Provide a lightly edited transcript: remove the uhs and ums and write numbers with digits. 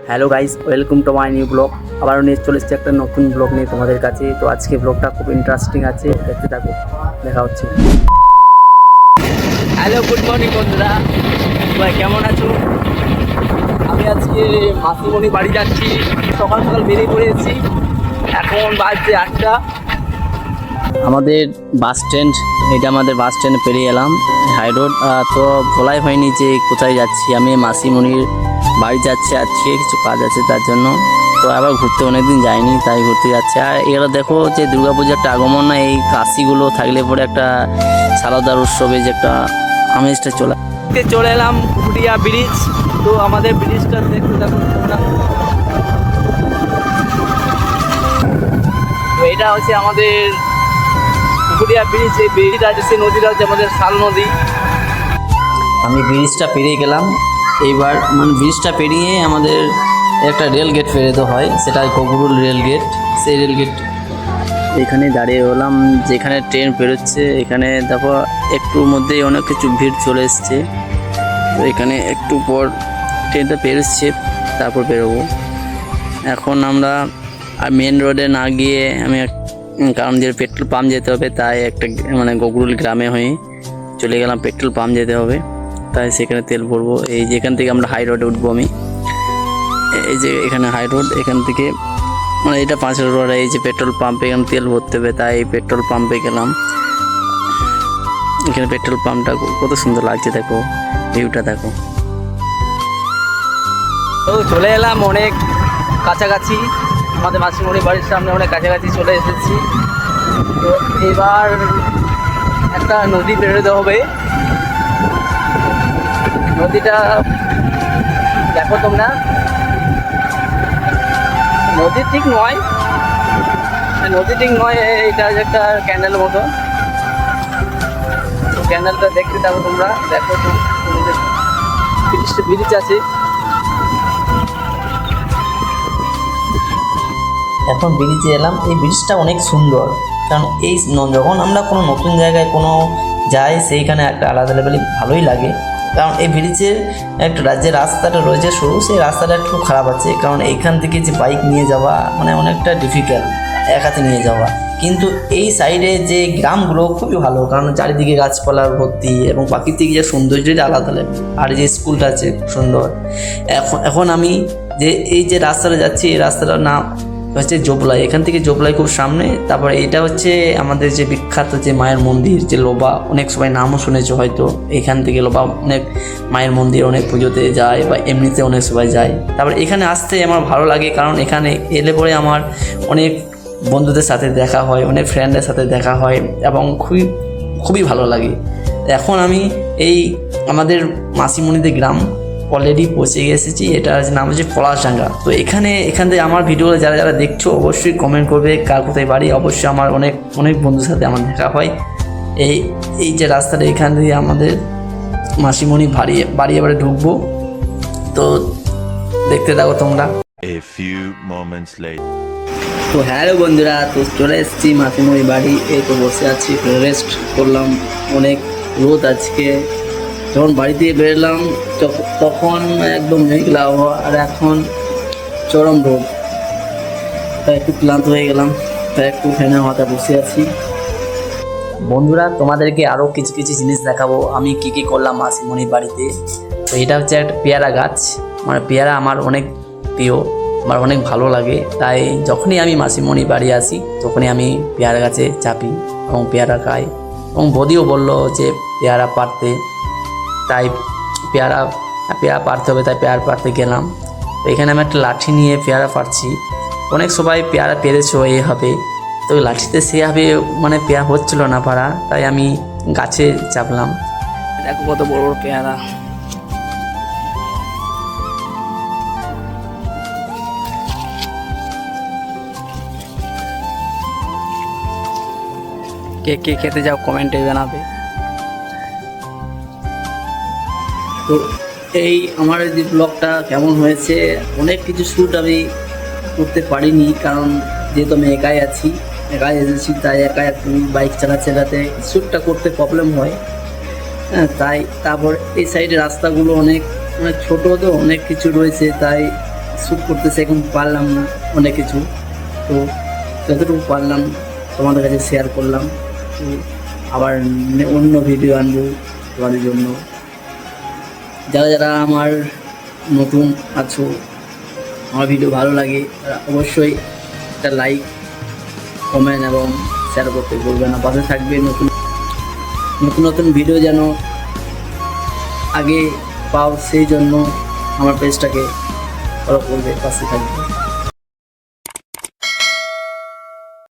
Hello guys, welcome to my new blog. আবারও নিয়ে চলে এসেছি একটা নতুন ব্লগ নিয়ে তোমাদের কাছে। তো আজকে ব্লগটা খুব ইন্টারেস্টিং আছে, দেখতে থাকো, দেখা হচ্ছে। হ্যালো, গুড মর্নিং বন্ধুরা, সবাই কেমন আছো? আমি আজকে মাসিমণি বাড়ি যাচ্ছি। সকাল সকাল বেরিয়ে পড়েছি, এখন বাজছে 8টা। আমাদের বাস স্ট্যান্ড, এটা আমাদের বাস স্ট্যান্ড পেরিয়ে এলাম, হাই রোড। তো বলাই হয়নি যে কোথায় যাচ্ছি। আমি মাসিমণির বাড়ি যাচ্ছি, আজকে কিছু কাজ আছে তার জন্য। তো আবার ঘুরতে অনেকদিন যাইনি, তাই ঘুরতে যাচ্ছে। আর এরা দেখো যে দুর্গাপুজোর একটা আগমন না, এই কাশিগুলো থাকলে পরে একটা সারদার উৎসবে যে একটা আমেজটা চলে এলাম কুটিয়া ব্রিজ। তো আমাদের ব্রিজটা দেখতে দেখো তোমরা। তো এটা হচ্ছে আমাদের কুটিয়া ব্রিজ। এই ব্রিজটা আছে, সেই নদীটা হচ্ছে আমাদের শাল নদী। আমি ব্রিজটা পেরিয়ে গেলাম। এইবার মানে ব্রিজটা পেরিয়ে আমাদের একটা রেল গেট পেরোতে হয়, সেটা গগরুল রেল গেট। সেই রেল গেট এখানে দাঁড়িয়ে হলাম, যেখানে ট্রেন পেরোচ্ছে। এখানে দেখো একটুর মধ্যেই অনেক কিছু ভিড় চলে এসছে। তো এখানে একটু পর ট্রেনটা পেরোচ্ছে, তারপর বেরোবো। এখন আমরা মেন রোডে না গিয়ে কারণ যে পেট্রোল পাম্প যেতে হবে, তাই একটা মানে গগরুল গ্রামে হয়ে চলে গেলাম। পেট্রোল পাম্প যেতে হবে, তাই সেখানে তেল ভরবো। এই যেখান থেকে আমরা হাই রোডে উঠবো। আমি এই যে এখানে হাই রোড, এখান থেকে মানে এটা 5 রোড। এই যে পেট্রোল পাম্পে এখানে তেল ভরতে হবে, তাই পেট্রোল পাম্পে গেলাম। এখানে পেট্রোল পাম্পটা কত সুন্দর লাগছে, দেখো ভিউটা দেখো। তো চলে এলাম অনেক কাছাকাছি, আমাদের মাসিমণি বাড়ির সামনে অনেক কাছাকাছি চলে এসেছি। তো এবার একটা নদী পেরোতে হবে। নদীটা দেখো তোমরা, নদী ঠিক নয়, এটা একটা ক্যান্ডেল মতো। ক্যান্ডেলটা দেখতে থাকো তোমরা, দেখো তো ব্রিজ আছে। এখন ব্রিজে এলাম। এই ব্রিজটা অনেক সুন্দর, কারণ এই যখন আমরা কোনো নতুন জায়গায় যাই, সেইখানে একটা আলাদা লেভেলে ভালোই লাগে। কারণ এই ব্রিজের একটা যে রাস্তাটা রয়েছে সরু, সেই রাস্তাটা একটু খারাপ আছে, কারণ এইখান থেকে যে বাইক নিয়ে যাওয়া মানে অনেকটা ডিফিকাল্ট, এক হাতে নিয়ে যাওয়া। কিন্তু এই সাইডে যে গ্রামগুলো খুবই ভালো, কারণ চারিদিকে গাছপালার ভর্তি এবং প্রাকৃতিক যে সৌন্দর্যটা আলাদা লেভেল। আর যে স্কুলটা আছে খুব সুন্দর। এখন আমি এই যে রাস্তাটা যাচ্ছি, এই রাস্তাটার নাম হচ্ছে জোবলাই। এখান থেকে জোবলাই খুব সামনে। তারপরে এটা হচ্ছে আমাদের যে বিখ্যাত যে মায়ের মন্দির, যে লোবা, অনেক সবাই নামও শুনেছে হয়তো। এখান থেকে লোবা অনেক মায়ের মন্দির, অনেক পুজোতে যায় বা এমনিতে অনেক সবাই যায়। তারপরে এখানে আসতে আমার ভালো লাগে, কারণ এখানে এলে পরে আমার অনেক বন্ধুদের সাথে দেখা হয়, অনেক ফ্রেন্ডের সাথে দেখা হয় এবং খুবই ভালো লাগে। এখন আমি এই আমাদের মাসিমণিদের গ্রাম অলরেডি পৌঁছে এসেছি। এটা নাম হচ্ছে পলাশডাঙ্গা। তো এখান থেকে আমার ভিডিও যারা দেখছো অবশ্যই কমেন্ট করবে কার কোথায় বাড়ি। অবশ্যই আমার অনেক বন্ধুর সাথে আমার দেখা হয়। এই যে রাস্তাটা, এখান থেকে আমাদের মাসিমণি বাড়ি এবারে ঢুকবো। তো দেখতে থাকো তোমরা। তো হ্যালো বন্ধুরা, তো চলে এসেছি মাসিমণি বাড়ি। এই তো বসে আছি, রেস্ট করলাম। অনেক রোদ আজকে। যখন বাড়ি থেকে বেরোলাম তখন একদম মেঘলা আবহাওয়া, আর এখন চরম রোদ। তাই একটু ক্লান্ত হয়ে গেলাম, তাই একটু ফ্যানের মাথায় বসে আছি। বন্ধুরা, তোমাদেরকে আরও কিছু জিনিস দেখাবো আমি কি করলাম মাসিমণি বাড়িতে। তো এটা হচ্ছে একটা পেয়ারা গাছ। মানে পেয়ারা আমার অনেক প্রিয়, আমার অনেক ভালো লাগে। তাই যখনই আমি মাসিমণি বাড়ি আসি, তখনই আমি পেয়ারা গাছে চাপি এবং পেয়ারা খাই। এবং বদিও বললো যে পেয়ারা পাড়তে, তাই পেয়ারা পাড়তে হবে, তাই পেয়ারা পাড়তে গেলাম। তো এখানে আমি একটা লাঠি নিয়ে পেয়ারা পাড়ছি। অনেক সবাই পেয়ারা পেরেছো এইভাবে, তো লাঠিতে সেভাবে মানে পেয়ারা হচ্ছিল না পাড়া, তাই আমি গাছে চাপলাম। দেখো কত বড় বড় পেয়ারা। কে খেতে যাও কমেন্টে জানাবে। তো এই আমার যে ব্লগটা কেমন হয়েছে, অনেক কিছু শ্যুট আমি করতে পারিনি, কারণ যেহেতু আমি একাই এসেছি, তাই একাই বাইক চালাতে শ্যুটটা করতে প্রবলেম হয়। হ্যাঁ, তাই তারপর এই সাইডে রাস্তাগুলো অনেক ছোটো, তো অনেক কিছু রয়েছে, তাই শ্যুট করতেছি, এখন পারলাম না অনেক কিছু, তো যতটুকু পারলাম তোমাদের কাছে শেয়ার করলাম। তো আবার অন্য ভিডিও আনবো তোমাদের জন্য। যারা যারা আমার নতুন আছো, আমার ভিডিও ভালো লাগে তারা অবশ্যই একটা লাইক, কমেন্ট এবং শেয়ার করতে ভুলবে না। পাশে থাকবে, নতুন নতুন নতুন ভিডিও যেন আগে পাও সেই জন্য আমার পেজটাকে ফলো করবে, পাশে থাকবে।